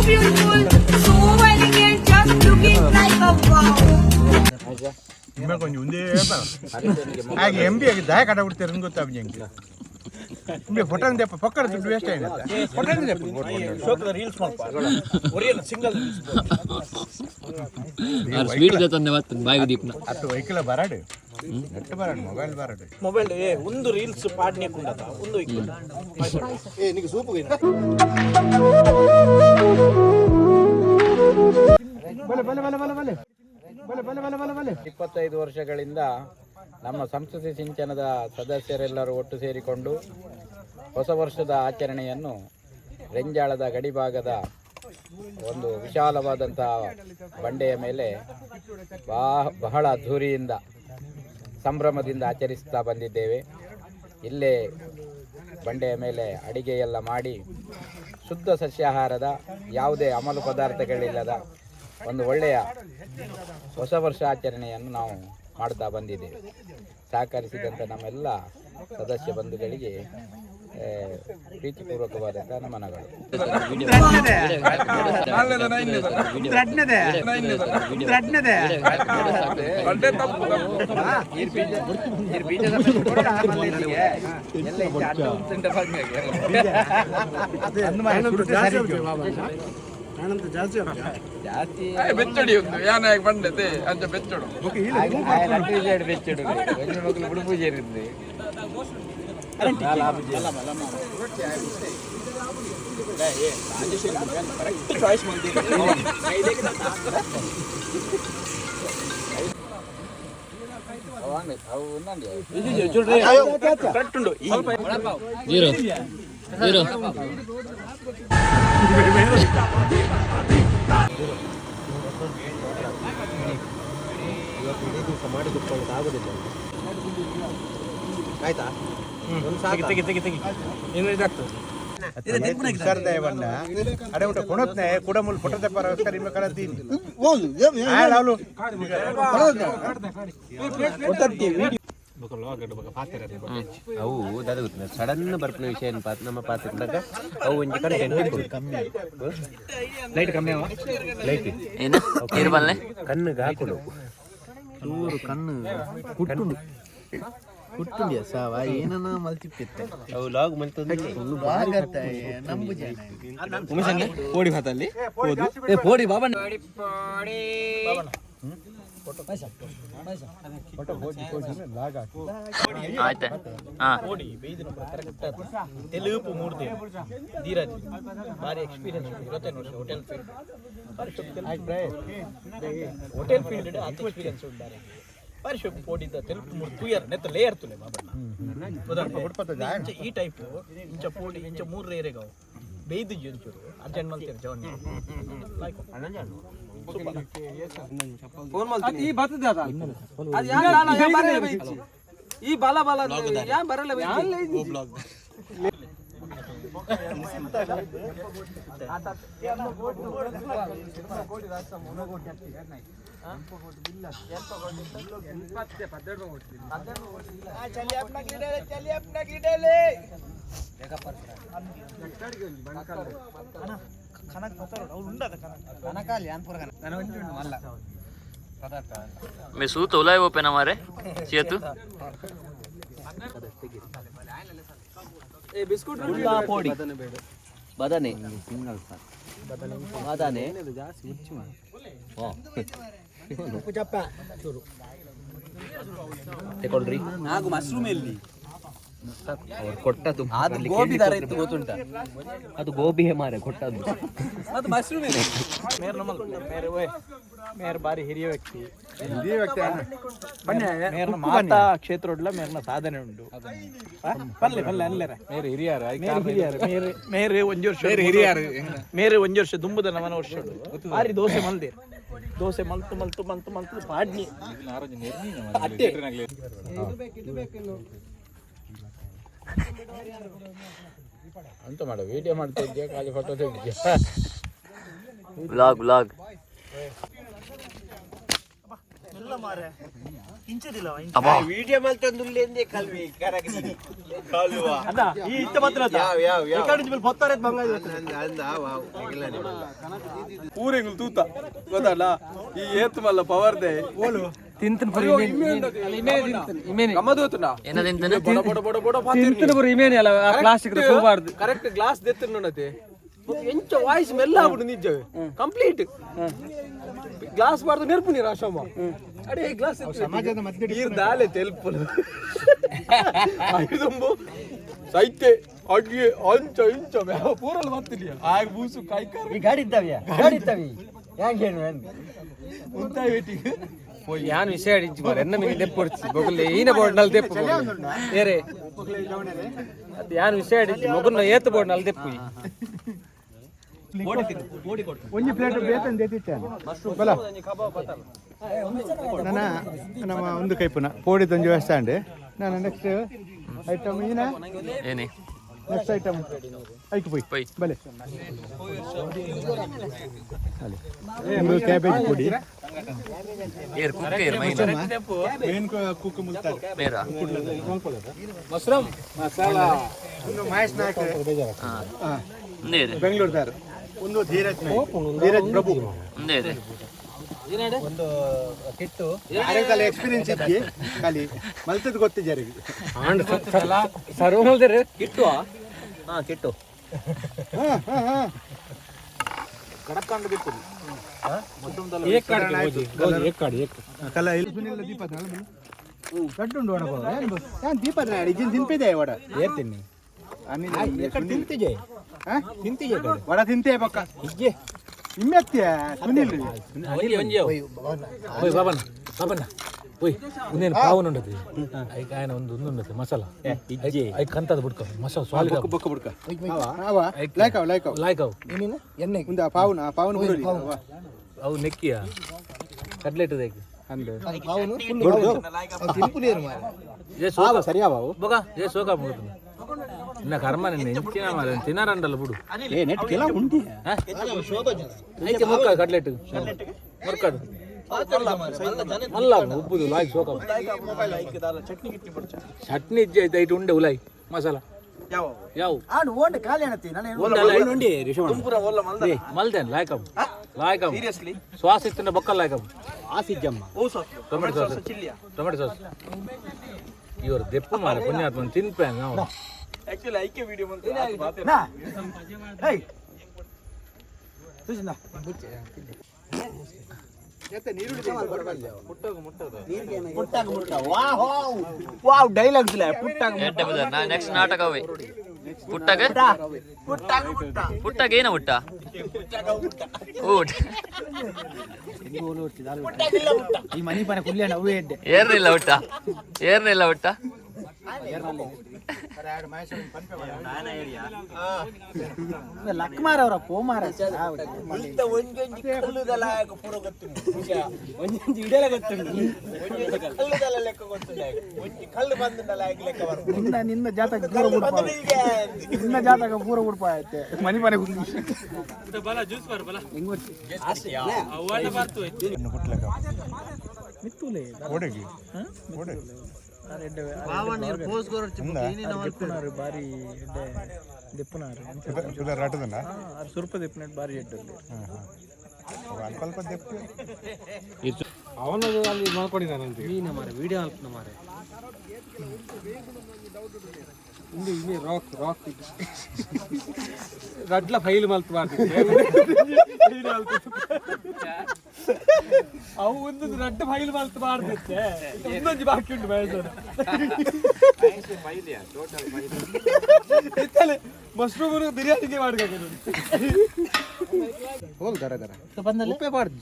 beautiful, so elegant, just looking like a wow. ಇವಾಗ ಒಂದು ಒಂದೇ ಹಾಗೆ ಎಂಬಿ ಆಗಿ ದಾಯ ಕಟ ಬಿಡ್ತಾರೆ ಗೊತ್ತಾಗ ಹೆಂಗೆ ನಿಮಗೆ ಫೋಟೋ ದೆಪ್ಪ ಪಕ್ಕದ ದುಡ್ಡು ವೇಸ್ಟ್ ಆಗಿದೆ ಫೋಟೋ ದೆಪ್ಪ ರೀಲ್ಸ್ ಒರಿಯಲ್ಲ ಸಿಂಗಲ್ ಸ್ವೀಟ್ ಜೊತೆ ಬರ್ತದೆ ಬಾಯಿಗೆ ದೀಪನ ಅಷ್ಟು ವೆಹಿಕಲ್ ಬರಾಡು ನೆಟ್ ಬರಾಡು ಮೊಬೈಲ್ ಬರಾಡು ಮೊಬೈಲ್ ಒಂದು ರೀಲ್ಸ್ ಪಾಡ್ನೆ ಕುಂಡತ ಒಂದು ನಿಮಗೆ ಸೂಪು ಬಲೆ ಬಲೆ ಬಲೆ ಬಲೆ ಬಲೆ 25 ವರ್ಷಗಳಿಂದ ನಮ್ಮ ಸಂಸ್ಕೃತಿ ಸಿಂಚನದ ಸದಸ್ಯರೆಲ್ಲರೂ ಒಟ್ಟು ಸೇರಿಕೊಂಡು ಹೊಸ ವರ್ಷದ ಆಚರಣೆಯನ್ನು ರೆಂಜಾಳದ ಗಡಿಭಾಗದ ಒಂದು ವಿಶಾಲವಾದಂತಹ ಬಂಡೆಯ ಮೇಲೆ ಬಹಳ ಅದ್ಧೂರಿಯಿಂದ ಸಂಭ್ರಮದಿಂದ ಆಚರಿಸ್ತಾ ಬಂದಿದ್ದೇವೆ. ಇಲ್ಲೇ ಬಂಡೆಯ ಮೇಲೆ ಅಡಿಗೆಯೆಲ್ಲ ಮಾಡಿ ಶುದ್ಧ ಸಸ್ಯಾಹಾರದ ಯಾವುದೇ ಅಮಲು ಪದಾರ್ಥಗಳಿಲ್ಲದ ಒಂದು ಒಳ್ಳೆಯ ಹೊಸ ವರ್ಷ ಆಚರಣೆಯನ್ನು ನಾವು ಮಾಡ್ತಾ ಬಂದಿದ್ದೇವೆ. ಸಹಕರಿಸಿದಂಥ ನಮ್ಮೆಲ್ಲ ಸದಸ್ಯ ಬಂಧುಗಳಿಗೆ ಪ್ರೀತಿಪೂರ್ವಕವಾದಂಥ ನಮನಗಳು. ಬೆಚ್ಚಡಿ ಉಂಟು ಯಾನಾಗಿ ಬಂಡತೆ ಅಂತ ಬೆಚ್ಚಡು ಬೆಚ್ಚಡು ಮಕ್ಕಳು ಬುಡುಪೂಜೆ ಇರುತ್ತೆ. ಮಾಡಿ ಕುತ್ಕೊಳ್ಳೋದು ಆಗುದಿಲ್ಲ ಆಯ್ತಾ ಸರ್ದಯವನ್ನ ಅಡೆ ಊಟ ಕೊಡೋತ್ನೆ ಕುಡಮೂಲ್ ಪುಟದ ಪರಸ್ಕರ ನಿಮ್ಮ ಕಳತೀನಿ ಅವು ಸಡನ್ ಬರ್ಪನ ವಿಷಯ ನಮ್ಮ ಪಾತ್ರ ಅವು ಒಂಜಿ ಕಂಟೆಂಟ್ ಲೈಟ್ ಕಮ್ಮಿ ಲೈಟ್ ಕಣ್ಣಿಗೆ ಹಾಕೊಡು ಚೂರು ಕಣ್ಣು ಕುಟ್ಟುಂಡು ಕುಟ್ಟುಂಡಿಯ ಸಾವ ಏನನ್ನ ಮಲ್ತಿಪ್ಪಿತ್ತೆ ಅವು ಲಾಗ್ ಮಲ್ತಂದ್ರೆ ನಂಬು ಜನ ಪೋಡಿ ಭಾತಲ್ಲಿ ಪೋಡಿ ಬಾಬಣ್ಣ తెలుపు మూర్తి ధీరజ్ భారీ ఎక్స్పీరియన్స్ 25 ವರ್ಷ ಹೋಟೆಲ್ ಫೀಲ್ಡ್ ಹೋಟೆಲ್ ಫೀಲ್ಡ್ ಅಂತ ಎಕ್ಸ್ಪೀರಿಯನ್ಸ್ ಉಂಟಾರೆ ಪರಿಶುಭ ಪೋಡಿದ తెలుపు ಮೂರ್ತಿ ತುಯರ್ ನೆತ್ತ ಲೇಯರ್ ತುಲೆ ಬಾಬಣ್ಣ ಈ ಟೈಪ್ ಇಂಚ ಪೋಡಿ ಇಂಚ 3 ರೇರೆಗಾವ್ ಬೇಯ್ದು ಜಂಚೂರು ಅರ್ಜೆಂಟ್ ಮಲ್ತೀರ ಜವನ್ ಈ ಬರ್ತದೆ ಅದು ಈ ಬಾಲ ಬಾಲ ಯಾ ಬರಲ್ಲ मैं सू तोला है वो पेन हमारे सेतु ಬಿಸ್ಕುಟ್ ಪೋಡಿ ಬದನೆ ಬದನೆ ತಗೊಳ್ರಿ ಹಾಗೂ ಮಶ್ರೂಮ್ ಎಲ್ಲಿ ಕೊಟ್ಟದ್ದು ಅದು ಗೋಬಿ ತರ ಇತ್ತು ಗೊತ್ತುಂಟ ಅದು ಗೋಬಿ ಮಾರೆ ಕೊಟ್ಟದ್ದು ಅದು ಮಶ್ರೂಮ್ ಎಲ್ಲಿ ಮೇರ್ ನಮ್ಮಲ್ ಮೇರ್ ಬಾರಿ ಹಿರಿಯ ವ್ಯಕ್ತಿ ಮೇರ್ನ ಮಾತಾ ಕ್ಷೇತ್ರ ಮೇರ್ನ ಸಾಧನೆ ಉಂಟು ಪಲ್ಲೆ ಪಲ್ಲೆ ಅಲ್ಲರ ಮೇರೆ ಹಿರಿಯರು ಮೇರೆ ಒಂಜಿ ವರ್ಷ ಹಿರಿಯರು ಮೇರೆ ಒಂಜಿ ವರ್ಷ ದುಂಬುದ ನವನ ವರ್ಷ ಬಾರಿ ದೋಸೆ ಮಲ್ದೇರು ದೋಸೆ ಮಲ್ತು ಮಲ್ತು ಮಲ್ತು ಮಲ್ತು ಪಾಡ್ನಿ ಅಂತ ಮಾಡು ವಿಡಿಯೋ ಮಾಡ್ತಾ ಇದ್ಯಾ ಖಾಲಿ ಫೋಟೋ ತೆಗಿದ್ಯಾ ವ್ಲಾಗ್ ಅಬ್ಬಾ ವಿಡಿಯೋ ಮಲ್ತಂದುಲ್ಲೆ ಎಂದೇ ಕಲ್ವಿ ಕರಗಿ ಕಾಲುವ ಅದ ಈ ಇತ್ತ ಮಾತ್ರ ಹೊತ್ತಾರೆ ಊರೆಂಗುಲ್ ತೂತ ಗೊತ್ತಲ್ಲ ಈ ಏತ್ ಮಲ್ಲ ಪವರ್ದೆ ಓಲು ತಿಂತನ ಪರಿ ಗಮ್ಮತ್ ಗೊತ್ತುಂಡ ಏನ ತಿಂತಾನೆ ಬಡ ಬಡ ಬಡ ತಿಂತನ ಪರಿ ಇಮೇನೆ ಅಲ್ಲ ಪ್ಲಾಸ್ಟಿಕ್ ಹೋಗಬಾರ್ದು ಕರೆಕ್ಟ್ ಗ್ಲಾಸ್ ದೆತ್ತು ನೋಡತೆ ಎಂಚ ವಾಯ್ಸ್ ಮೆಲ್ಲ ಆಗ್ಬಿಡು ನಿಜ ಕಂಪ್ಲೀಟ್ ಗ್ಲಾಸ್ ಬಾರ್ದು ನೆರ್ಪು ನೀರು ಆಶ್ರಮ ಅಡೇ ಗ್ಲಾಸ್ ಸಮಾಜದ ಮಧ್ಯೆ ನೀರು ದಾಲೆ ತೆಲ್ಪುಲು ಐದುಂಬು ಸೈತೆ ಅಡ್ಗೆ ಅಂಚ ಇಂಚ ಪೂರಲ್ ಬರ್ತಿಲ್ಲ ಆಗ ಬೂಸು ಕಾಯ್ಕಾರ ಈ ಗಾಡಿ ಇದ್ದಾವ್ಯಾ ಗಾಡಿ ಇದ್ದಾವಿ ಹ್ಯಾಂಗ ಏನು ಉಂಟಾಯ್ ವೇಟಿಗೆ ಯಾನ್ ವಿಷಯ ಅಡಿಚ್ಚಿ ಮಾರೆ ಎನ್ನ ಮೇಲೆ ದೆಪ್ಪೊಡ್ಚಿ ಬೊಗಲೆ ಈನ ಬೋರ್ಡ್ನಲ್ಲಿ ದೆಪ್ಪು ಏರೆ ಅದು ಯಾನ್ ವಿಷಯ ಅಡಿಚ್ಚಿ ಮಗುನ ಏತ್ ಬೋರ್ಡ್ನಲ್ಲಿ ದೆಪ್ಪು ಒಂಜಿ ಪ್ಲೇಟ್ ಬೇತನ್ ದೇತಿತ್ತಾನೆ ಬಲ ನನ್ನ ನಮ್ಮ ಒಂದು ಕೈಪುನ ಪೋಡಿ ತಂಜಿ ವ್ಯವಸ್ಥೆ ಅಂಡೆ ನಾನು ನೆಕ್ಸ್ಟ್ ಐಟಮ್ ಏನ ಏನಿ ನೆಕ್ಸ್ಟ್ ಐಟಮ್ ಐಕ್ ಪೋಯ್ ಬಲೆ ಒಂದು ಕ್ಯಾಬೇಜ್ ಪುಡಿ ಏರ್ ಕುಕ್ಕ ಏರ್ ಮೈನ ಮೇನ್ ಕುಕ್ ಮುಲ್ತಾರೆ ಬೇರ ಮಶ್ರೂಮ್ ಮಸಾಲಾ ಒಂದು ಮಹೇಶ್ ನಾಯಕ್ ನೇರೆ ಬೆಂಗಳೂರು ದಾರ್ ಒಂದು ಧೀರಜ್ ಪ್ರಭು ನೇರೆ ಒಂದು ಕಿಟ್ಟು ಅರೆಕಾಲ ಎಕ್ಸ್ಪೀರಿಯನ್ಸ್ ಇದ್ದಿ ಖಾಲಿ ಮಲ್ತದ ಗೊತ್ತಿದೆ ಯಾರಿಗೆ ಸರ್ವ ಮಲ್ದರೆ ಕಿಟ್ಟು ಹಾ ಕಿಟ್ಟು ಕಡಕಂಡು ಬಿತ್ತು ಕಲ ಇಲ್ಲಿ ಸುನಿಲ್ ದೀಪದ ಕಟ್ಟುಂಡು ಒಣ ನಾನು ದೀಪದ ಇಜಿನ್ ತಿಂಪಿದೆ ಒಡ ಏರ್ತೀನಿ ತಿಂತಿಜೆ ತಿಂತಿಜೆ ಒಡ ತಿಂತೆ ಪಕ್ಕ ಇಜ್ಜೆ ಇಮ್ಮೆತ್ಯ ಸುನಿಲ್ ಬಾಬನ ಬಾಬನ ಓಯ್ ಇನ್ನೇನು ಪಾವನ ಉಂಡತಿ ಐಕ ಆಯನ ಒಂದು ಉಂಡತಿ ಮಸಾಲ ಐ ಕಂತದ ಬಿಡ್ಕ ಮಸಾಲ ಸ್ವಾಲಿದ ಬೊಕ್ಕ ಬಿಡ್ಕ ಅವ ಲೈಕವ್ ಲೈಕವ್ ಲಾಯ್ಕವ್ ಏನೇನು ಎಣ್ಣೆ ಉಂದ ಪಾವನ ಹುರುಳಿ ಅವು ನೆಕ್ಕಿಯ ಕಟ್ಲೆಟ್ ದೇಕ ಅಂದು ಪಾವನು ಸರಿಯಾವ ಬೊಗ ಏ ಸೋಕ ಮುಗಿತು ಇನ್ನ ಕರ್ಮ ನಿನ್ನ ಎಂಚಿನ ಮಾರ ತಿನ್ನಾರಂಡಲ್ಲ ಬಿಡು ಏ ನೆಟ್ ಕೆಲ ಉಂಡಿ ಐಕೆ ಮುರ್ಕ ಕಟ್ಲೆಟ್ ಮುರ್ಕದು ಮಲ್ಲ ಉಪ್ಪುದು ಲಾಯ್ ಸೋಕ ಚಟ್ನಿ ಇಜ್ಜೆ ಐತೆ ಉಂಡೆ ಉಲಾಯ್ ಮಸಾಲ ಯಾವ ಮಲ್ದೇನ್ ಲಾಯ್ಕಮ್ ಲಾಯ್ಕಮ್ ಶ್ವಾಸ ಇತ್ತಿನ ಬೊಕ್ಕ ಲಾಯ್ಕಮ್ ಟೊಮೆಟೊ ಸಾಸ್ ಟೊಮೆಟೊ ಸಾಸ್ ಇವರು ದೆಪ್ಪು ಮಾರ ಪುಣ್ಯಾತ್ಮನ್ ತಿನ್ಪೆ ನಾವು ಆಕ್ಚುಲಿ ಐಕೆ ವಿಡಿಯೋ ವಾವ್ ಡೈಲಾಗ್ಸ್ ಇಲ್ಲ ಪುಟ್ಟಾಗ ಎಂಟೆ ಬದರ್ ನಾ ನೆಕ್ಸ್ಟ್ ನಾಟಕ ಅವೇ ಪುಟ್ಟಗೆ ಪುಟ್ಟಗೆ ಏನ ಪುಟ್ಟ ಊಟ ಈ ಮನಿ ಪನ ಕುಲ್ಯಾಣ ಅವೇ ಎಡ್ಡೆ ಏರ್ನಿಲ್ಲ ಪುಟ್ಟ ಏರ್ನಿಲ್ಲ ಪುಟ್ಟ ಲಕ್ಮಾರ್ ಅವರ ಕೋಮಾರ ನಿನ್ನ ಜಾತಕ ಪೂರ ಉಡ್ಪ ಐತೆ ಮನಿ ಮನೆ ಓಡಗಿ ಬಾರಿ ರಾಟದನ್ನ ಸ್ವಲ್ಪ ದೆಪ್ಪನಟ್ ಬಾರಿ ಎಡ್ಡಲ್ಲಿ ಅಲ್ಪ ದೆಪ್ಪು ಅವನು ಅಲ್ಲಿ ಮಾಡ್ಕೊಂಡಿದ್ದಾನಂತೆ ನೀನ ಮಾರೆ ವಿಡಿಯೋ ಅಲ್ಪ ಮಾರೆ ಇಲ್ಲಿ ರಾಕ್ ರಡ್ಲ ಫೈಲ್ ಮಲ್ತ್ ಮಾಡ್ತಿದ್ದೆ ಅವು ಒಂದು ರಡ್ಡ ಫೈಲ್ ಮಲ್ತ್ ಮಾಡ್ತಿದ್ದೆ ಇನ್ನೊಂದು ಬಾಕಿ ಉಂಟು ಬಯಸೋದು ಮಶ್ರೂಮ್ ಬಿರಿಯಾನಿಗೆ ಮಾಡ್ಬೇಕು ಹೋಲ್ ದರ ದರ ಉಪ್ಪೆ ಬಾರ್ದು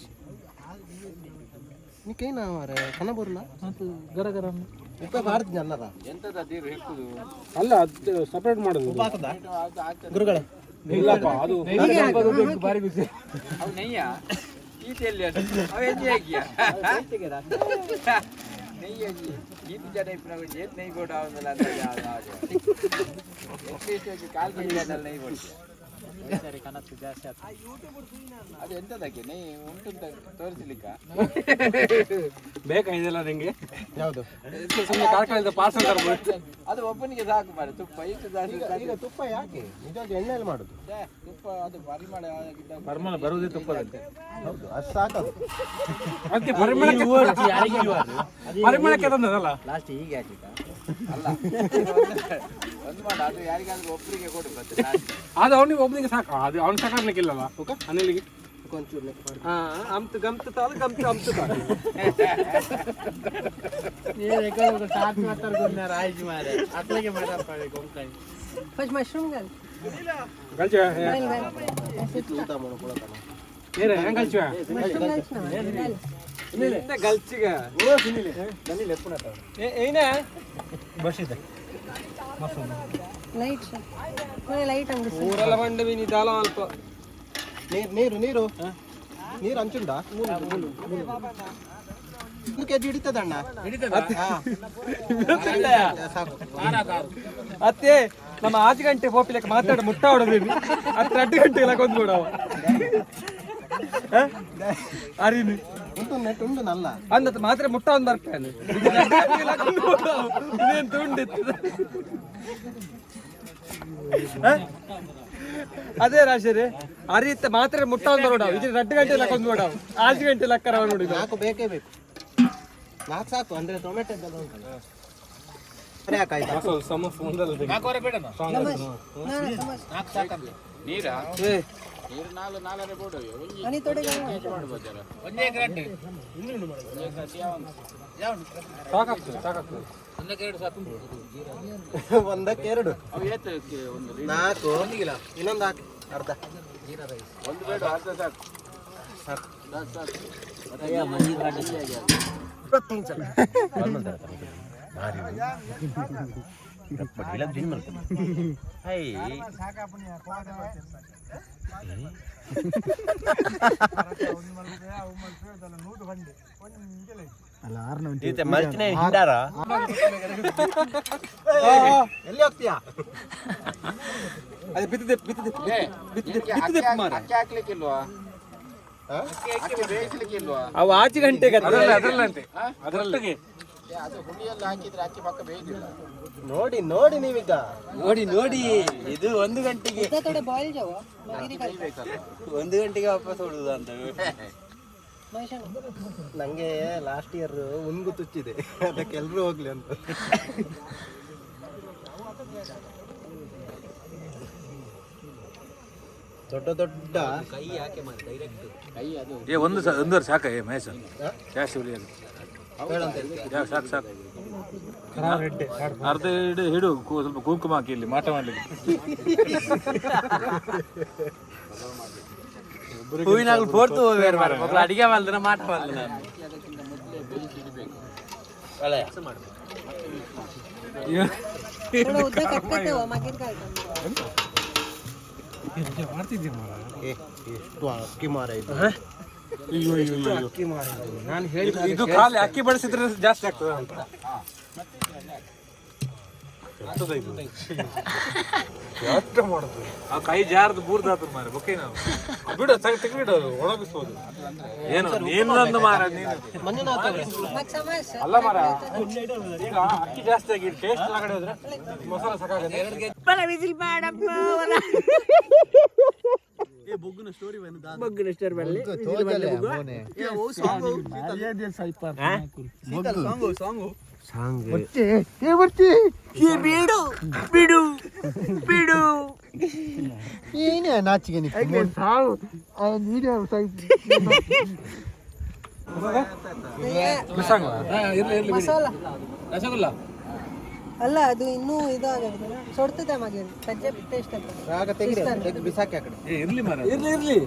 ನೀಕೇನ ಮಾರೆ ಕನ ಬರಲ್ಲ ಗರ ಗರ ಉಪ್ಪೆ ಬಾರ್ದು ಅನ್ನದ ಅಲ್ಲ ಅದು ಸಪರೇಟ್ ಮಾಡೋದು ಗುರುಗಳೇ ಇಲ್ಲಪ್ಪ ಅದು ಬಾರಿ ಬಿಸಿ ಅವು ನೆಯ್ಯ ಈಟೆಯಲ್ಲಿ ಅವು ಹೆಜ್ಜೆ ಹಾಕಿಯ ನೆಯ್ಯ ಈತ ಜನ ಇಪ್ಪನ ಏತ್ ನೆಯ್ ಬೋಡ ಅವನಲ್ಲ ಅಂತ ಕಾಲ್ ಕಡಿಯಾದಲ್ಲಿ ನೆಯ್ ಬೋಡ್ತೀಯ ಬೇಕಾ ಇದೆಲ್ಲ ನಿಂಗೆ ಯಾವುದು ಸುಮ್ಮನೆ ಕಾರ್ಖಾನೆಯಿಂದ ಪಾರ್ಸಲ್ ತರಬಹುದು. ಅದು ಒಬ್ಬನಿಗೆ ಸಾಕು ಮಾರೆ ತುಪ್ಪ ಇಷ್ಟು ಜಾಸ್ತಿ ಈಗ ತುಪ್ಪ ಯಾಕೆ ನಿಜವಾಗಿ ಎಣ್ಣೆಯಲ್ಲಿ ಮಾಡುದು ತುಪ್ಪ ಅದು ಪರಿಮಳ ಪರಿಮಳ ಬರುವುದೇ ತುಪ್ಪದಂತೆ. ಹೌದು ಅಷ್ಟು ಸಾಕದು ಅದಕ್ಕೆ ಪರಿಮಳಕ್ಕೆ ತಂದದಲ್ಲ ಲಾಸ್ಟ್ ಹೀಗೆ ಹಾಕಿದ್ದ ಅಲ್ಲ ಒಂದು ಮಾಡ ಅದು ಯಾರಿಗಾದ್ರೂ ಒಬ್ಬರಿಗೆ ಕೊಡು ಮತ್ತೆ ಅದು ಅವನಿಗೆ ಒಬ್ಬನಿಗೆ ಸಾಕು. ಅದು ಅವ್ನು ಸಾಕಾಗ್ಲಿಕ್ಕಿಲ್ಲಲ್ಲ ಅನಿಲಿಗೆ ಅಮ್ತು ಗಮ್ತು ತಾಳು ಗಮ್ತು ಅಮ್ತು ತಾಳು फर्स्ट मशरूम घाल ಗಲ್ಚ ಏನ ಹೆಂಗ್ ಗಲ್ಚ मशरूम घालच ना घाल ಗಲ್ಚಿಗ ಏನೇ ಬಸಿದೆ लाइट कोणी लाइट अंग ಊರೆಲ್ಲ ಬಂದು ನೀ ದಾಲ ಅಲ್ಪ ನೀರು ನೀರು ನೀರು ಹಂಚುಂಡ 1 ಕೆಜಿ ಹಿಡಿತದಣ್ಣ ಅತ್ತೆ ನಮ್ಮ 8 ಗಂಟೆ ಪೋಪಿಲಕ್ಕೆ ಮಾತಾಡ ಮುಟ್ಟ ಹೊಡಬೇಕು ಅತ್ತ 8 ಗಂಟೆ ಎಲ್ಲ ಕೊಂದ್ಬಿಡ ಅರಿನು ಉಂಟು ನೆಟ್ ಉಂಟು ನಲ್ಲ ಅಂದತ್ ಮಾತ್ರ ಮುಟ್ಟ ಒಂದು ಬರ್ತಾನೆ ಇದೇನು ತುಂಡಿತ್ತು ಅದೇ ರಾಶರಿ ಅರಿತ ಮಾತ್ರ ಮುಟ್ಟ ಒಂದು ನೋಡ ಇದು 2 ಗಂಟೆ ಎಲ್ಲ ಕೊಂದ್ಬಿಡ 8 ಗಂಟೆ ಲೆಕ್ಕರ ನೋಡಿ 4 ಬೇಕೇ ಬೇಕು 4 ಸಾಕು ಅಂದ್ರೆ ಟೊಮೆಟೊ ಎಲ್ಲ ಉಂಟಲ್ಲ ಅರೆ ಹಾಕಾಯ್ತಾ ನೀರಾ ನೀರು ನಾಲ್ಕರೆ ಬೋಡು आणि थोडे घाल ಸಾಕಾಗ್ತದೆ ಒಂದಕ್ಕೆ 2 ಅವು ಏತಕ್ಕೆ ಒಂದು 4 ಇನ್ನೊಂದು ಹಾಕಿ ಅರ್ಧ ಒಂದು ಬೇಡ ಅರ್ಧ ಸಾಕು ಸಾಕು ಎಲ್ಲಿ ಹೋಗ್ತೀಯಾ ಅದು ಬಿತ್ತಿದೆ ಮಾರ ಅಕ್ಕಿ ಹಾಕ್ಲಿಕ್ಕಿಲ್ವಾ ಅಕ್ಕಿ ಬೇಯಿಸ್ಲಿಕ್ಕಿಲ್ವಾ ಅವು 8 ಗಂಟೆಗೆ ಅದರಲ್ಲಂತೆ ಅದರಲ್ಲಿಗೆ ಅದು ಹುಳಿಯಲ್ಲಿ ಹಾಕಿದ್ರೆ ಅಕ್ಕಿ ಪಕ್ಕ ಬೇಯುದಿಲ್ಲ ನೋಡಿ ನೋಡಿ ನೀವೀಗ ನೋಡಿ ಇದು 1 ಗಂಟೆಗೆ इतना थोड़े बॉईल जाओ मगरी कर 1 ಗಂಟೆಗೆ ವಾಪಸ್ ಹೊಡುದು ಅಂತ मशरूम ನಂಗೆ ಲಾಸ್ಟ್ ಇಯರ್ ಉಂಗು ತುಚ್ಚಿದೆ ಅದಕ್ಕೆ ಎಲ್ರು ಹೋಗ್ಲಿ ಅಂತ ದೊಡ್ಡ ದೊಡ್ಡ ಕೈ ಯಾಕೆ ಮಾಡಿ ಡೈರೆಕ್ಟ್ ಕೈ ಅದು ಒಂದೂವರೆ ಸಾಕ ಮಹೇಶ ಜಾಸ್ತಿ ಹುಳಿಯಲ್ಲಿ ಸಾಕು ಅರ್ಧ ಹಿಡು ಸ್ವಲ್ಪ ಕುಂಕುಮ ಹಾಕಿ ಇಲ್ಲಿ ಮಾಟ ಮಾಡ್ಲಿಕ್ಕೆ ಹೂವಿನಾಗ ಪೋರ್ತು ಮಕ್ಕಳು ಅಡಿಗೆ ಮಾಡ್ದ್ರೆ ಮಾಟ ಮಾಡ್ತಾರೆ ಅದಕ್ಕಿಂತ ಮೊದಲೇ ಬೇಯಿಸಿ ಇಡಬೇಕು थोड़ा उधर कटते हो मगरी कर ಎಷ್ಟು ಅಕ್ಕಿ ಮಾರ ಇದು ಅಕ್ಕಿ ಮಾರ ನಾನು ಇದು ಖಾಲಿ ಅಕ್ಕಿ ಬಳಸಿದ್ರೆ ಜಾಸ್ತಿ ಆಗ್ತದೆ ಅಂತ ಎಷ್ಟು ಮಾಡುದು ಆ ಕೈ ಜಾರದು ಬೂರ್ದಾದ್ರು ಮಾರ ಬೊಕ್ಕೆ ನಾವು ಬಿಡು ತೆಗ್ಬಿಡು ಅದು ಒಣಗಿಸ್ಬೋದು ಏನು ನೀನೊಂದು ಮಾರ ನೀನು मग समज ಅಲ್ಲ ಮಾರ ಈಗ ಅಕ್ಕಿ ಜಾಸ್ತಿ ಆಗಿ ಟೇಸ್ಟ್ ಎಲ್ಲ ಕಡೆ ಹೋದ್ರೆ ಮಸಾಲ ಸಾಕಾಗತ್ತೆ मला विजिल पाडप्ಪ ಏ ಬೊಗ್ಗುನ ಸ್ಟೋರಿ ಬಂದ बघ स्टार बल्ले ಏನೇ ನಾಚಿಗೆ ಮಸಾಲಾ ರಸಗುಲ್ಲ ಅಲ್ಲ ಅದು ಇನ್ನೂ ಇದಾಗಲ್ಲ ಸೊಡ್ತದೆ ಮಗೆ ಸಜ್ಜೆ ಟೇಸ್ಟ್ ಆಗ್ತದೆ ಆಗ ತೆಗಿ ಬಿಸಾಕಿ ಆ ಕಡೆ ಇರ್ಲಿ ಮಾರ ಇರ್ಲಿ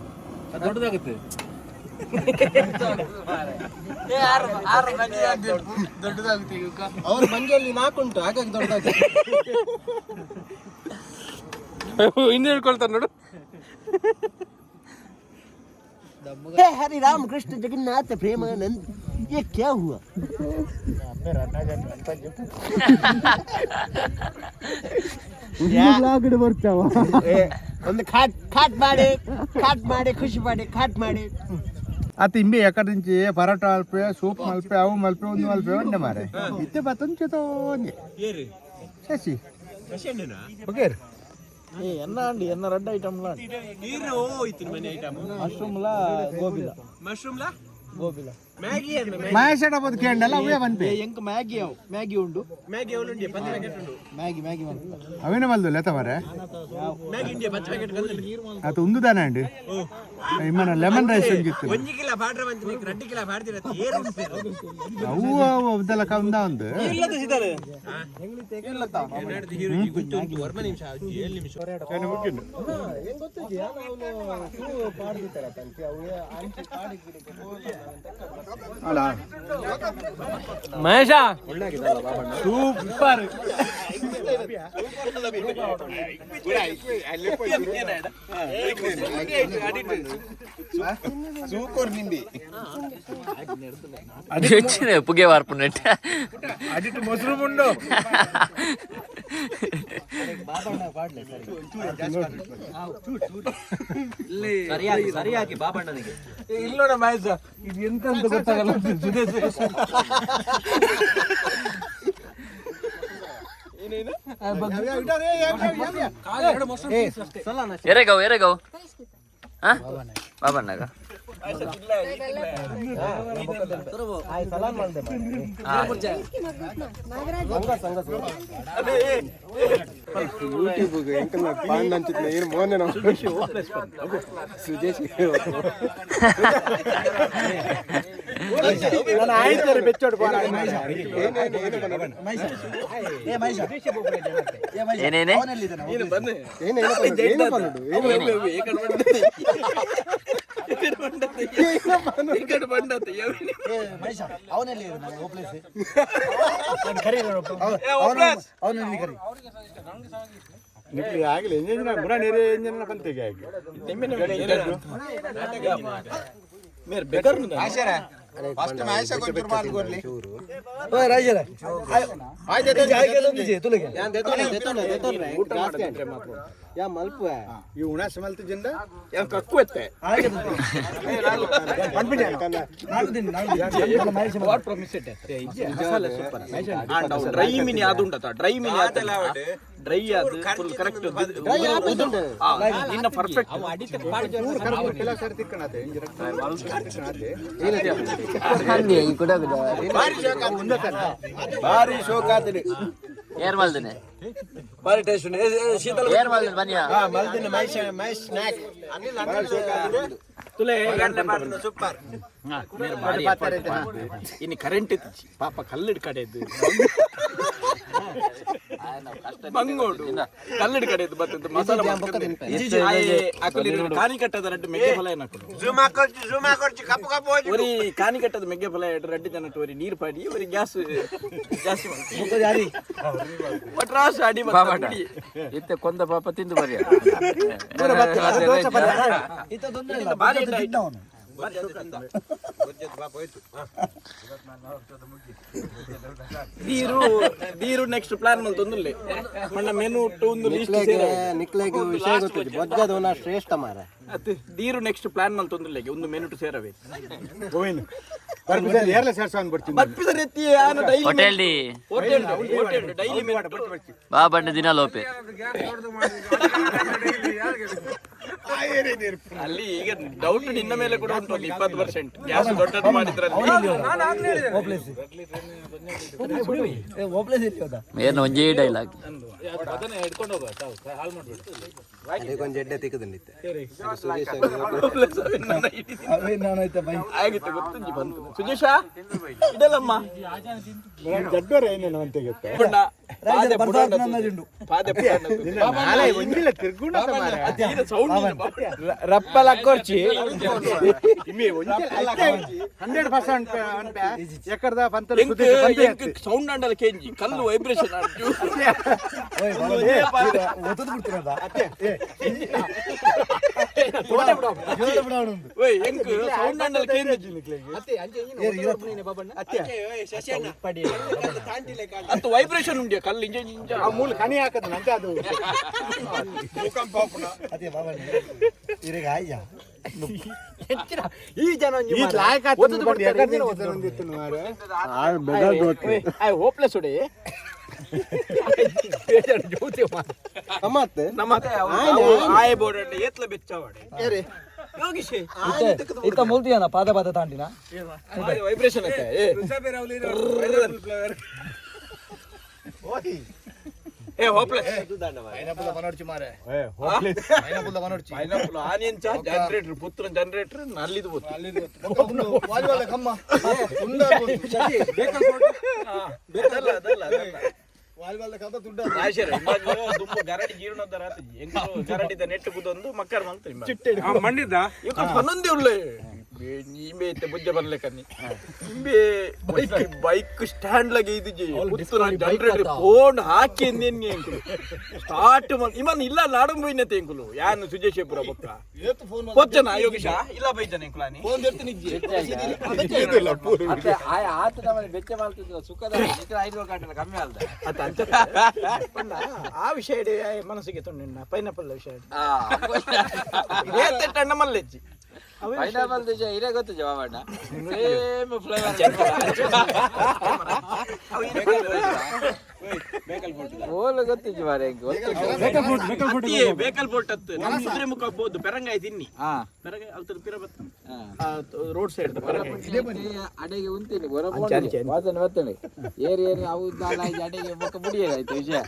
ದೊಡ್ಡದಾಗುತ್ತೆ ಅವ್ರ ಮಂಜಲ್ಲಿ 4 ಉಂಟು ಹಾಗಾಗಿ ದೊಡ್ಡದಾಗಿ ಇನ್ನು ಹೇಳ್ಕೊಳ್ತಾರೆ ನೋಡು हे हरि राम कृष्ण जगन्नाथ प्रेमानंद ये क्या हुआ ಒಂದು ಕಾಟ್ ಮಾಡಿ ಖುಷಿ ಮಾಡಿ ಕಾಟ್ ಮಾಡಿ ಅದು ಇಂಬೆ ಎಕಡೆ నుంచి ಪರೋಟ ಅಲ್ಪೆ ಸೂಪ್ ಮಲ್ಪೆ ಅವು ಮಲ್ಪೆ ಒಂದು ಮಲ್ಪೆ ಒಂದೇ ಮಾರೆ ಇತ್ತೆ ಬತ್ತೊಂದು ಚೇತೋ ಒಂದೇ ಶಶಿ ಓಕೆ ಎನ್ನ ಅಂಡಿ ಎನ್ನ ರೆಡ್ ಐಟಮ್ಲ ಮಶ್ರೂಮ್ಲ ಗೋಬಿಲ ಮಹೇಶಡ ಬದು ಕೇಂಡಲ್ಲ ಅವೇ ಬಂದೆ ಎಂಕ ಮ್ಯಾಗಿ ಉಂಡು ಮ್ಯಾಗಿ ಅವೇನೇ ಮಲ್ದು ಲೆತ ಮಾರೆ ಅದು ಒಂದು ದಾನ ಅಂಡಿ ಇಮ್ಮನ ಲೆಮನ್ ರೈಸ್ ಒಂದಿತ್ತು ಅವು ಅದೆಲ್ಲ ಕಮ್ದ ಒಂದು ಮಹೇಶ ಸೂಪರ್ ಸೂಪರ್ ನಿಂಬಿ ಪುಗೆ ವಾರ್ಪುನೆಟ್ ಅದಿಟ್ಟು ಮೊಸರು ಮುಂಡು ಸರಿಯಾಗಿ ಬಾಬಣ್ಣನಿಗೆ ಇಲ್ಲ ನೋಡ ಮಹೇಶ ಇದು ಎಂತ ಅಂತ ಗೊತ್ತಾಗಲ್ಲ ಎರೆಗವ್ ಹಾ ಬಾಬಣ್ಣಗ ಯೂಟ್ಯೂಬ್ ಎಂಕಲ್ ಪಾಂಡ್ ಅಂಚಿತ್ನ ಏನು ಮೋನೆ ನಾವು ಸುಜೇಶ್ ನಾನು ಆಯ್ತಾರೆ ಬೆಚ್ಚೋಡು ಏನೇನೆ ಆಗಲಿ ಎಂಜಿನ ಮುರ ನೀರೇ ಎಂಜಿನ ಬಂತೆಗೆ ಆಗಿ ಫಸ್ಟ್ ಮಹೇಶ ಕೊಂಚೂರು ಮಾಲ್ ಕೊಡ್ಲಿ ಓ ರಾಜರ ಆಯ್ತು ಜಾಯ್ಕೆ ತಂದಿಜೆ ತುಲಗೆ ಯಾ ಮಲ್ಪು ಈ ಉಣಾಸ ಮಲ್ತು ಜಿಂದ ಯಾ ಕಕ್ಕು ಎತ್ತೆ what promise it dry mini ಅದು ಉಂಟತ ಡ್ರೈ ಮಿನಿ ಅದಲ್ಲ ಡ್ರೈ ಅದು ಫುಲ್ ಕರೆಕ್ಟ್ ಇನ್ನ ಪರ್ಫೆಕ್ಟ್ ಭಾರಿ ಶೋಕ ಆತದೆ ಏರ್ ಮಲ್ದಿನಿ ಭಾರಿ ಟೇಸ್ಟ್ ಶೀತಲ ಏರ್ ಮಲ್ದಿನಿ ಬನ್ನಿಯಾ ಮಲ್ದಿನ ಮೈ ಸ್ನ್ಯಾಕ್ ತುಲೆ ಸೂಪರ್ ಇನ್ನು ಕರೆಂಟ್ ಇತ್ತು ಪಾಪ ಕಲ್ಲಿಡ್ ಕಡೆ ಇದ್ದು ಮಂಗೋಡು ಕಲ್ಲಿಡ್ ಕಡೆ ಇದ್ದು ಬರ್ತದೆ ಮಸಾಲ ಕಾನಿ ಕಟ್ಟದ ರಡ್ಡು ಮೆಗ್ಗೆ ಫಲ ಏನಾಕಿ ಕಾನಿ ಕಟ್ಟದ ಮೆಗ್ಗೆ ಫಲ ರಡ್ಡು ಜನ ಒರಿ ನೀರು ಪಾಡಿ ಒರಿ ಗ್ಯಾಸ್ ಜಾಸ್ತಿ ಒಟ್ರಾಶ ಅಡಿ ಇತ್ತೆ ಕೊಂದ ಪಾಪ ತಿಂದು ಬರಿಯ ದೀರು ನೆಕ್ಸ್ಟ್ ಪ್ಲಾನ್ ಮಲ್ತೊಂದುಲ್ಲೆ ಮಣ್ಣ ಮೆನು ಒಂದು ಲಿಸ್ಟ್ ನಿಕ್ಲೆಗೆ ವಿಷಯ ಗೊತ್ತಿದೆ ಬೊಜ್ಜದವನ ಶ್ರೇಷ್ಠ ಮಾರ ದೀರು ನೆಕ್ಸ್ಟ್ ಪ್ಲಾನ್ ಮಲ್ತೊಂದುಲ್ಲೆಗೆ ಒಂದು ಮೆನು ಸೇರವೆ ಗೋವಿಂದ್ ಏರ್ಲ ಸೇರ್ಸೋನ್ ಬರ್ತೀನಿ ಬರ್ಪಿದ ರೀತಿ ಹೋಟೆಲ್ ಡಿ ಡೈಲಿ ಬಾಬಣ್ಣ ದಿನ ಲೋಪೆ ಅಲ್ಲಿ ಈಗ ಡೌಟ್ ನಿನ್ನ ಮೇಲೆ ಕೂಡ ಉಂಟು 20% ಗ್ಯಾಸ್ ದೊಡ್ಡದು ಮಾಡಿದ್ರಲ್ಲಿ ಏನು ಒಂಜೇ ಡೈಲಾಗ್ ಅದನ್ನ ಹಿಡ್ಕೊಂಡು ಹೋಗುವ ಹಾಳು ಮಾಡ್ಬಿಡು ಅದಕ್ಕೊಂದು ಜಡ್ಡೆ ತಿಕ್ಕದಲ್ಲಿತ್ತೆ ಆಗಿತ್ತು ಗೊತ್ತಂಜಿ ಬಂತು ಸುಜೇಶ ಇದಲ್ಲಮ್ಮ ದಡ್ಡೋರ ಏನೇನು ಅಂತ ಗೊತ್ತಾ ರಪ್ಪಲ ಕೊರ್ಚಿ 100% ಎಕರ್ದ ಪಂತ ಸೌಂಡ್ ಅಂಡಲ್ಲ ಕೇಂಜಿ ಕಲ್ಲು ವೈಬ್ರೇಷನ್ ಓಯ್ ಎಂಕ್ ಸೌಂಡ್ ಅಂಡಲ್ ಕೇಂದ್ರ ಅಂತ ವೈಬ್ರೇಷನ್ ಉಂಡಿಯ ಕಲ್ಲು ಇಂಜ ಇಂಜ ಆ ಮೂಲ ಕಣಿ ಹಾಕದ ನಂತ ಅದು ಭೂಕಂಪ ಅದೇ ಬಾಬಾ ಇರಿಗೆ ಆಯ್ಯ ಈ ಜನ ಹೋಪ್ಲೆಸ್ ಉಡೆ ಮತ್ತೆ ಆಯ್ ಬೋರ್ಡ್ ಏತ್ಲ ಬೆಚ್ಚವಾಡೆ ಯೋಗಿಶೇ ಇತ್ತ ಮೂಲ್ತಿಯಾನ ಪಾದ ಪಾದ ತಾಂಡಿನ ವೈಬ್ರೇಷನ್ ಐತೆ ಏ ಹೋಪ್ಲೆಸ್ ಪೈನಾಪಲ್ ಬನೋಡ್ಚಿ ಮಾರೆ ಪೈನಾಪಲ್ ಬನೋಡ್ಚಿ ಪೈನಾಪಲ್ ಆನಿಯನ್ ಚಾ ಜನರೇಟರ್ ಪುತ್ರ ಜನರೇಟರ್ ನಲ್ಲಿದು ವಾಲಿಬಾಲ್ ಕಮ್ಮ ವಾಲಿಬಾಲ್ ಕಮ್ಮ ದುಡ್ಡ ದುಂಬು ಗರಡಿ ಜೀರ್ಣೋದ್ಧಾರ ಆತಜಿ ಎಂಕರು ಗರಡಿದ ನೆಟ್ಟು ಕುದೊಂದು ಮಕ್ಕಳ ಮಂತ್ರಿ ಮಂಡಿದ್ದ ಹನ್ನೊಂದೇ ಉಳ್ಳೆ ನಿಂಬೆ ಐತೆ ಬುಜ್ಜ ಬರ್ಲೆಕನ್ನಿ ನಿಂಬೆ ಬೈಕ್ ಸ್ಟ್ಯಾಂಡ್ ಲಾಗೆ ಇದಿಜಿ ಪುತ್ತೂರ ಜನರೇಟರ್ ಫೋನ್ ಹಾಕಿ ಎಂದೇನಿ ಎಂಕುಲು ಸ್ಟಾರ್ಟ್ ಇಮನ್ ಇಲ್ಲ ನಾಡಂ ಬೈನತೆ ಎಂಕುಲು ಯಾನು ಸುಜೇಶಪುರ ಬೊಕ್ಕ ಪೊಚ್ಚನ ಯೋಗೀಶ ಇಲ್ಲ ಬೈಜನ ಎಂಕುಲಾನಿ ಫೋನ್ ದೆರ್ತು ನಿಜ್ಜಿ ಆತ ನಮ್ಮನೆ ಬೆಚ್ಚ ಮಾಡ್ತಿದ್ರು ಸುಖದ ಇತರ 5 ಗಂಟೆ ಕಮ್ಮಿ ಅಲ್ದ ಅತ ಅಂತ ಆ ವಿಷಯ ಮನಸ್ಸಿಗೆ ತೊಂಡಿನ ಪೈನಾಪಲ್ ವಿಷಯ ಏತೆಟ್ಟಣ್ಣ ಮಲ್ಲೆಜ್ಜಿ ಪೈನಾಪಲ್ ದೇಶ ಇರೇ ಗೊತ್ತು ಜವಾಬಣ್ಣ ಸೇಮ್ ಫ್ಲೇವರ್ ಓಲ್ ಗೊತ್ತಿಜ್ಜಿ ಮಾರೆ ಬೇಕಲ್ ಬೋಟ್ ಅತ್ತು ನಮ್ಮ ಕುದುರೆ ಮುಖ ಬೋದು ಪೆರಂಗಾಯಿ ತಿನ್ನಿ ಪೆರಂಗಾಯಿ ಅವತರ ಪಿರ ಬತ್ತ ರೋಡ್ ಸೈಡ್ ಅಡೆಗೆ ಉಂತೀನಿ ವಾಸನೆ ಬರ್ತೇನೆ ಏರಿ ಏರಿ ಅವು ಅಡೆಗೆ ಮುಖ ಮುಡಿಯಾಯ್ತು ವಿಷಯ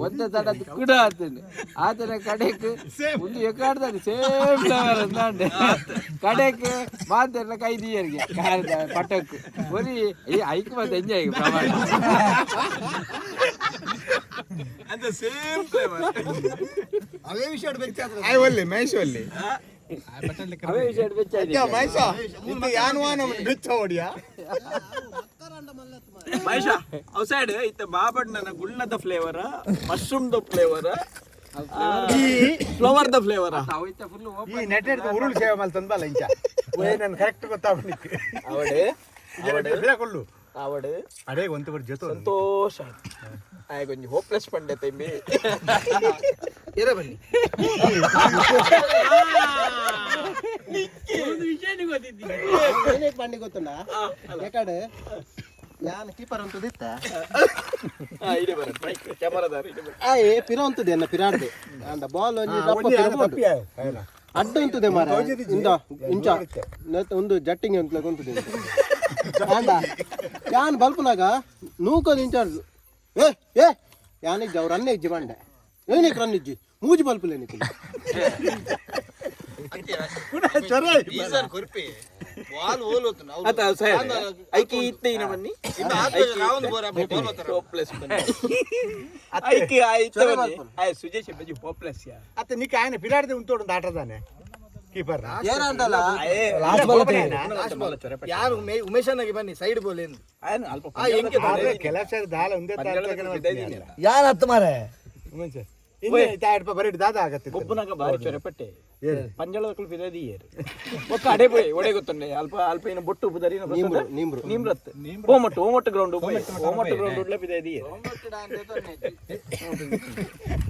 ಒಂದೇ ತಡ ಕೂಡ ಆಗ್ತೇನೆ ಆತನ ಕಡೆಗೆ ಒಂದು ಎಕ್ಕಾಡ್ತಾನೆ ಸೇಮ್ ಫ್ಲೇವರ್ ಅಂತಾಂಡೆ ಕಡೆಗೆ ಮಾತೆಲ್ಲ ಕೈ ದಿಯರಿಗೆ ಪಟಕ್ ಬರೀ ಐಕ್ ಮತ್ತೆ ಎಂಜಾಯ್ ಪ್ರಮಾಣ ಅಂತ ಸೇಮ್ ಫ್ಲೇವರ್ ಅವೇ ವಿಷಯ ಐ ಒಳ್ಳೆ ಮಹೇಶ್ ಒಳ್ಳೆ ಅವೇ ವಿಷಯ ಬೆಚ್ಚಾಯ್ತು ಮಹೇಶ ಇಂತ ಯಾನ್ವಾನ ಬೆಚ್ಚ ಹೊಡಿಯಾ ಮಹೇಶ ಔಸೈಡ್ ಇತ್ತ ಬಾಬಣ್ಣನ ಗುಳ್ಳದ ಫ್ಲೇವರ್ ಮಶ್ರೂಮ್ ದ ಫ್ಲೇವರ್ ಈ ಫ್ಲವರ್ ದ ಫ್ಲೇವರ್ ಈ ನೆಟ್ಟೆಡ್ ಉರುಳು ಸೇವೆ ಮಲ್ ತಂದಲ್ಲ ಇಂಚ ನಾನು ಕರೆಕ್ಟ್ ಗೊತ್ತಾಗ್ಬಿಟ್ಟು ಅವಡೆ ಕೊಳ್ಳು ಅವಡೆ ಅಡೇ ಒಂದು ಬರ್ ಜೊತೆ ಸಂತೋಷ ಆಯ್ ಕೊಂಚ ಹೋಪ್ಲೆಸ್ ಪಂಡೆ ತೈಮಿ ಇರ ಬನ್ನಿ ಏನೇ ಪಾಂಡಿ ಗೊತ್ತುಂಡ ಯಾಕಡೆ ಯಾನ್ ಕೀಪರ್ ಅಂತದಿತ್ತ ಇದೆ ಬರ ಕ್ಯಾಮರಾದಾರ ಇದೆ ಬರ ಆಯ್ ಪಿರ ಅಂತದೆ ಅನ್ನ ಪಿರಾಡ್ದೆ ಅಂದ ಬಾಲ್ ಒಂಜಿ ಅಡ್ಡ ಅಂತದೆ ಮಾರ ಇಂದ ಇಂಚ ಒಂದು ಜಟ್ಟಿಂಗ್ ಅಂತ ಕೊಂತದೆ ಅಂದ ಯಾನ್ ಬಲ್ಪನಾಗ ನೂಕೋದು ಇಂಚ ಏ ಏ ಯಾನಿಜ್ಜಿ ಅವ್ರು ಅನ್ನ ಇಜ್ಜಿ ಬಂಡೆ ಏನಕ್ಕೆ ರನ್ ಇಜ್ಜಿ ಮೂಜಿ ಬಲ್ಪಲೇನಿಕ್ಕೆ ಅತ ಸೈಡ್ ಐಕಿ ಇತ್ತೆ ಇನ ಬನ್ನಿ ಹೋಪ್ಲೆಸ್ ಬನ್ನಿ ಐಕಿ ಆಯ್ತು ಬನ್ನಿ ಆಯ್ ಸುಜೇಶ್ ಬಜಿ ಹೋಪ್ಲೆಸ್ ಯಾ ಅತ್ತ ನಿಕ್ಕೆ ಆಯ್ನ ಪಿರಾಡ್ದೆ ಉಂಟೋಡು ದಾಟದಾನೆ ಕೀಪರ್ ಏನಂತಲ್ಲ ಯಾರು ಉಮೇಶ್ ಅನ್ನಾಗಿ ಬನ್ನಿ ಸೈಡ್ ಬೋಲ್ ಎಂದು ಆಯ್ನ ಅಲ್ಪ ಕೆಲಸ ದಾಲ ಒಂದೇ ಯಾರ ಹತ್ತು ಮಾರೆ ಬರೀ ದಾದ ಆಗತ್ತೆ ಒಬ್ಬನಾಗ ಬಾರಿ ಚೊರೆಪಟ್ಟೆ ಪಂಜಳದ ಕುಲ್ಪಿ ದೀಯರು ಒಕ್ಕ ಅಡೆ ಪೋಯ್ ಒಡೆ ಗೊತ್ತಂಡೆ ಅಲ್ಪ ಅಲ್ಪ ಇನ್ನು ಬೊಟ್ಟು ಬುದರಿನ ನೀಮ್ರು ನೀಮ್ರತ್ ಓಮಟ್ಟು ಗ್ರೌಂಡ್ ಓಮಟ್ಟು ಗ್ರೌಂಡ್ ಉಡ್ಲ ಬಿದ ದೀಯರು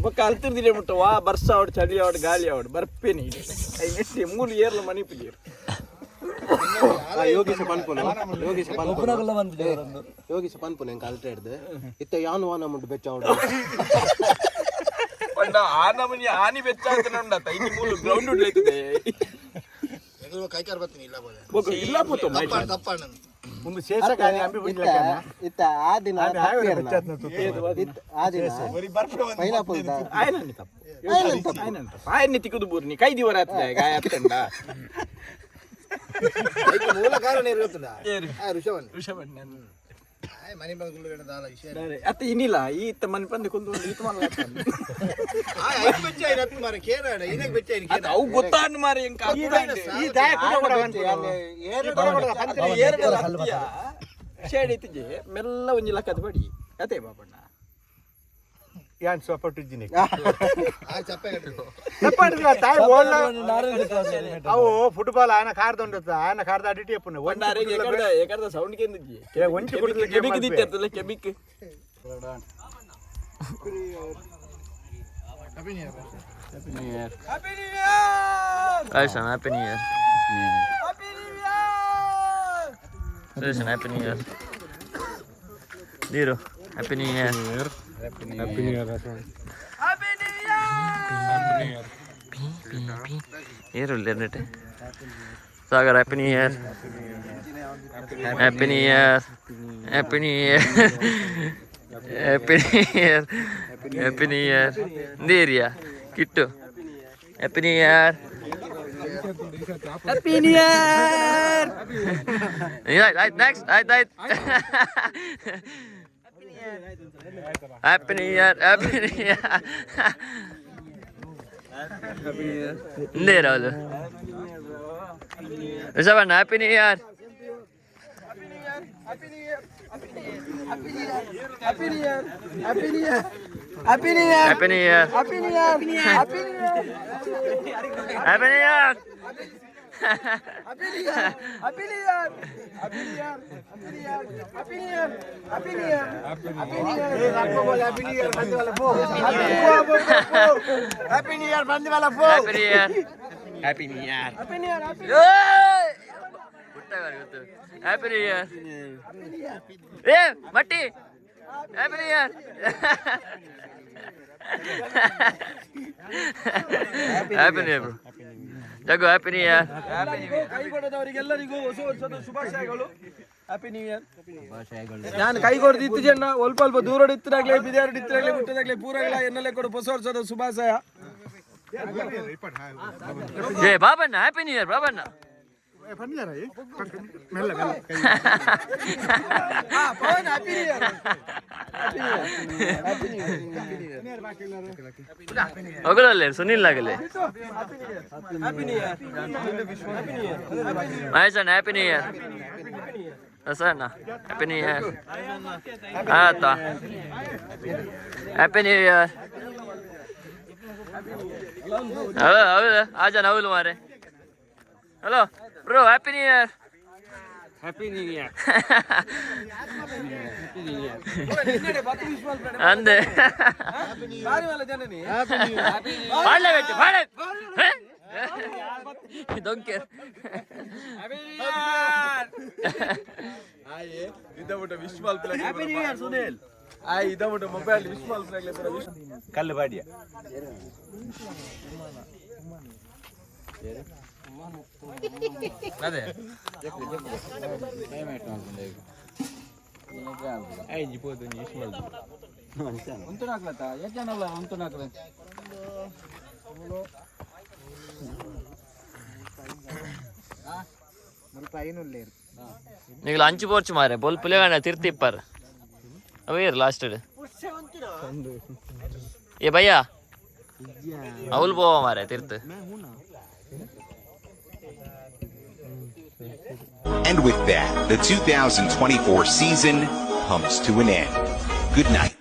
ಒಕ್ಕ ಅಲ್ತಿರ್ದಿರೆ ಮುಟ್ಟ ವಾ ಬರ್ಸ ಆವಡ್ ಚಳಿ ಆವಡ್ ಗಾಳಿ ಆವಡ್ ಬರ್ಪೇನಿ ಐ ನೆಟ್ಟಿ ಮೂಲು ಏರ್ಲ ಮನಿ ಪಿಲಿಯರು ಯೋಗೀಶ ಪನ್ಪುನ ಹೆಂಗೆ ಅಲ್ಟ ಹಿಡ್ದು ಇತ್ತ ಯಾನು ವಾನ ಮುಟ್ಟು ಬೆಚ್ಚ ಪಂಡ ಆನಮನಿ ಆನಿ ಬೆಚ್ಚ ಅಂತ ನೋಡತ ಇನ್ನು ಮೂಲು ಗ್ರೌಂಡ್ ಉಡ್ಲೈತದೆ ಕೈಕಾರ್ ಬರ್ತೀನಿ ಇಲ್ಲ ಇಲ್ಲ ಪೋತು ಒಂದು ಶೇಷಕ ಅಂಬಿ ಬಿಡ್ಲಕ್ಕ ಇತ್ತ ಆ ದಿನ ಆ ದಿನ ಪೈನಾಪಲ್ ಆಯ್ನಂತ ಆಯ್ನ ತಿಕ್ಕುದು ಬೂರ್ನಿ ಕೈ ದಿವರ ಆಗ್ತದೆ ಗಾಯ ಆಗ್ತಂಡ ಮೂಲ ಕಾರಣ ಇರುತ್ತದ ಋಷಭಣ್ಣ ಮನೆ ಮಗಳು ದಾಲ ವಿಷಯ ಅತ್ತ ಇನ್ನಿಲ್ಲ ಈ ಇತ್ತ ಮನೆ ಬಂದು ಕುಂದು ಈತ ಅವು ಗೊತ್ತಾಂಡ್ ಮಾರಿ ಹೆಂಗ್ ಶೇಡ್ ಐತಿಜೆ ಮೆಲ್ಲ ಒಂಜಿ ಲಕ್ಕದ ಬಡಿ ಅದೇ ಬಾಬಣ್ಣ ಯಾನ್ ಸಪೋರ್ಟ್ ಇದ್ದೀನಿ ತಾಯಿ ಅವು ಫುಟ್ಬಾಲ್ ಆಯನ ಕಾರ್ದ ಆಯನ ಕಾರ್ದ ಅಡಿಟಿ sound ಒಂಚು ಕೆಮಿಕ್ Listen, Happy New Year. Listen, Happy New Year. Diro, Happy New Year. Happy New Year. Happy Sagar, Happy New Year. Happy New Year. Happy New Year. Happy New Year. Happy New Year. Diria, Kittu. Happy New Year. Happy New Year. Right, next. Right. Happy New Year. Happy New Year. Ndera allo. Saban, Happy New Year. Happy New Year. Happy New Year. Happy New Year. Happy New Year. Happy New Year. Happy New Year. Happy New Year. Happy New Year. Happy New Year. Happy New Year. Happy New Year. Happy New Year. Happy New Year. Happy New Year. Happy New Year. Happy New Year, bandi wala po. Happy New Year, bandi wala po. Happy New Year. Happy New Year. Happy New Year. Happy New Year. Hey, Matti. Happy New Year. Happy New Year, bro. Jago, Happy New Year. ಕೈಗೊಡದವರಿಗೆಲ್ಲರಿಗೂ ಹೊಸ ವರ್ಷದ ಶುಭಾಶಯಗಳು. Happy new year. ನಾನು ಕೈಗೊಡ್ದು ಇತ್ತು ಜನ ಅಲ್ಪ ದೂರ ಇತ್ತರಾಗ್ಲೇ ಬಿದಿಯಾರು ಇತ್ತರಾಗ್ಲೇ ಮುಟ್ಟದಾಗ್ಲೇ ಪೂರಗಳ ಎನ್ನಲ್ಲೇ ಕೊಡು ಹೊಸ ವರ್ಷದ ಶುಭಾಶಯ. ಏ ಬಾಬಣ್ಣ, ಹ್ಯಾಪಿ ನ್ಯೂ ಇಯರ್ ಬಾಬಣ್ಣ. ಹೊಗಳಲ್ಲೇ ಸುನಿಲ್ ಆಗಲೇ ಮಹೇಶ್ ಅಣ್ಣ ಹ್ಯಾಪಿ ನ್ಯೂ ಇಯರ್. ಅಣ್ಣ ಹ್ಯಾಪಿ ನ್ಯೂ ಇಯರ್. ಆಯ್ತಾ ಹ್ಯಾಪಿ ನ್ಯೂ ಇಯರ್. ಹೌದು ಆಜಾನ ಹೌದು ಮಾರೆ. Hello bro, happy new year. Happy new year. ಅಂದೆ ಮಾಡಲೇಬೇಕು ದೊಂಕೆ ಮೊಬೈಲ್ ಕಲ್ಲು ಬಾಡಿಯ ಅದೇ నీకు లంచ్ పోవచ్చు మారే బోల్ పులేగానే తిరుతిప్పారు అవేరు లాస్ట్ ఏ భయ్యా అవులు పోవా మారే తిరుతు. And with that, the 2024 season comes to an end. Good night.